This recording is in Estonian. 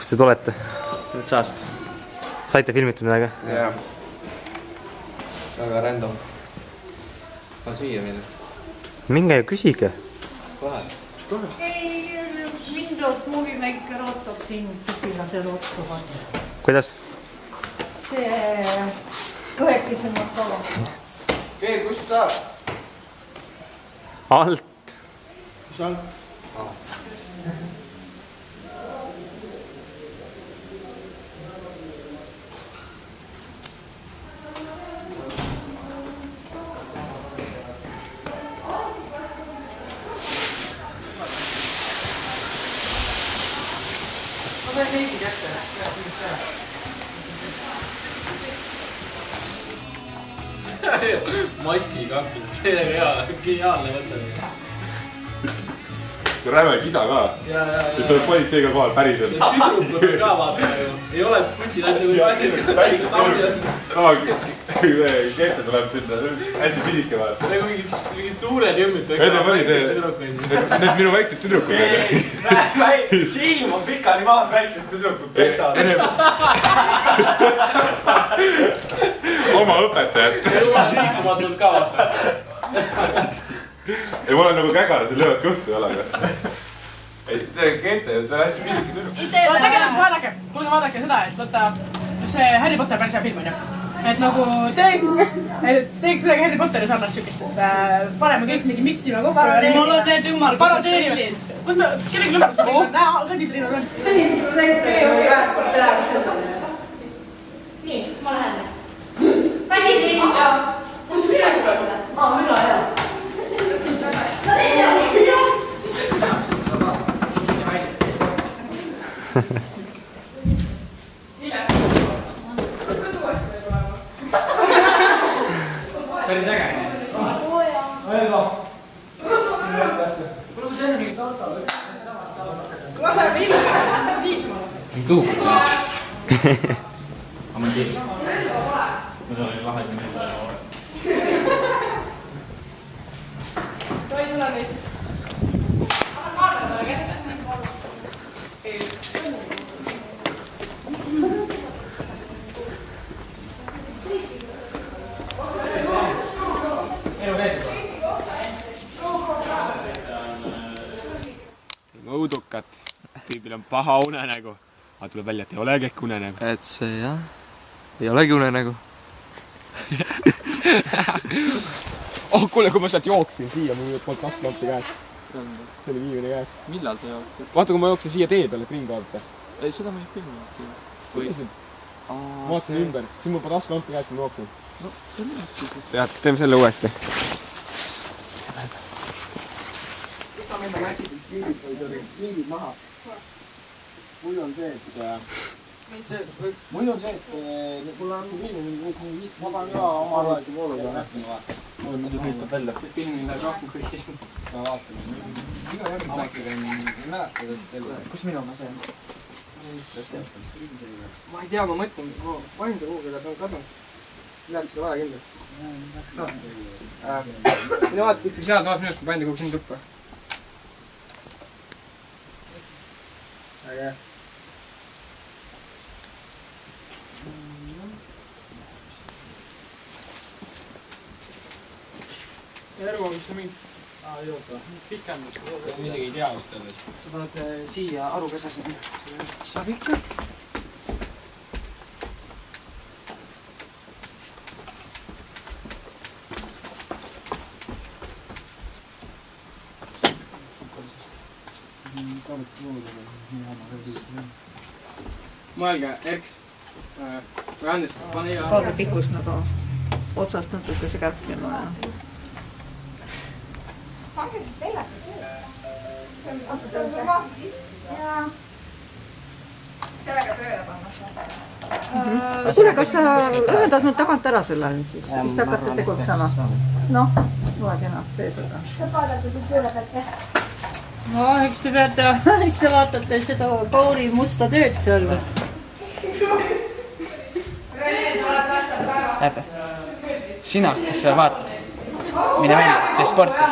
Kust te tulete? Saast. Saite filmitud midagi? Jaa. Väga random. Ma süüa meile. Minge ja küsige. Kohas. Ei, Windows Movie Maker ootab siin Süpilasel otsuvad. Kuidas? See kõhekisemad kava. Okei, kust saab? Alt. Kus alt? Massi kahvist, hea, geniaalne mõte. Räme kisa ka. Ja tuleb politseiga kohal päriselt. Tüdrukud ka vaata ju. Ei ole kutil ainult või Kette tuleb sinna, hästi pisike vaata. nagu mingid suured jõmmid. Need minu väiksed tüdrukud. Siim on pikali maas väiksed tüdrukud peksavad. Oma õpetajat. Liikumatult ka vaata. Ja ma olen nagu kägaras ja löövad kõhtu jalaga. Et Kette, see on hästi pisike tüdruk. Tegelikult vaadake seda, et võtta see Harry Potter päris hea film on ju. Et nagu teeks midagi Harry Potteri sarnast sükist, et paneme kõik mingi miksime kokku. Mul on need ümmargused. Kus me, kellegi lõpuks on? Kõditriinul on. Nii, ma lähen. Käsitriin. Kus see on? Mina jah. No teine on. Päris äge. Aega. Kuule, kui see enne mingit auto või? Laseme ilma. Viisma. Tuuk. Aga ma tees. Ma olen lahedne nende noore. Toi tule meist. Anna kaamera kätte. Õudukat. Tüübil on paha unenägu. Aga tuleb välja, et ei olegi äkki unenägu. Et see jah. Ei olegi unenägu. Oh, kuule, kui ma sealt jooksin siia, mul polnud taskulampi käes. See oli viimine käes. Millal sa jooksid? Vaata, kui ma jooksin siia tee peale Greenkaarte. Ei, seda ma ei filmi. Ma vaatasin ümber. Siin mul polnud taskulampi käes, kui ma jooksin. No, see on nii. Tead, teeme selle uuesti. Võtame enda mäkidel slingid maha. Mul on see, et mul on see, et mul on see filmi mingi ma tahan ka oma alati vooluga nähtama. Mul muidu hüitab välja. Filmi läheb rohkem kui siis. Ma vaatame. Iga järgmine mäkiga ei mäletades selle. Kus minu oma see on? Ma ei tea, ma mõtlen, ma vaimda kuhugi, aga ta on kadunud. Läheb seda vaja kindlasti. Minu vaat, üks head vaat minust, kui pandi kuhugi sinna tuppa. Äge. Järgu, mis see mingi? Joota. Pikendust. Ma isegi ei tea just selles. Sa paned siia arukeses. Saab ikka. Mõelge, eks. Või Andres, pane iga... Kaadri pikkus nagu otsast natuke see kärpima ja... Pange siis sellega tööle. See on sul mahtis. Jaa. Sellega tööle pannakse. Kuule, kas sa ühendad nüüd tagant ära selle siis? Mis te hakkate tegutsema? Noh, ole kena, tee seda. Sa vaadate siis tööle pealt jah? No, eks te peate, eks te vaatate seda Pauli musta tööd seal või? Läbi. Sina, kes sa vaatad? Mine välja, tee sporti.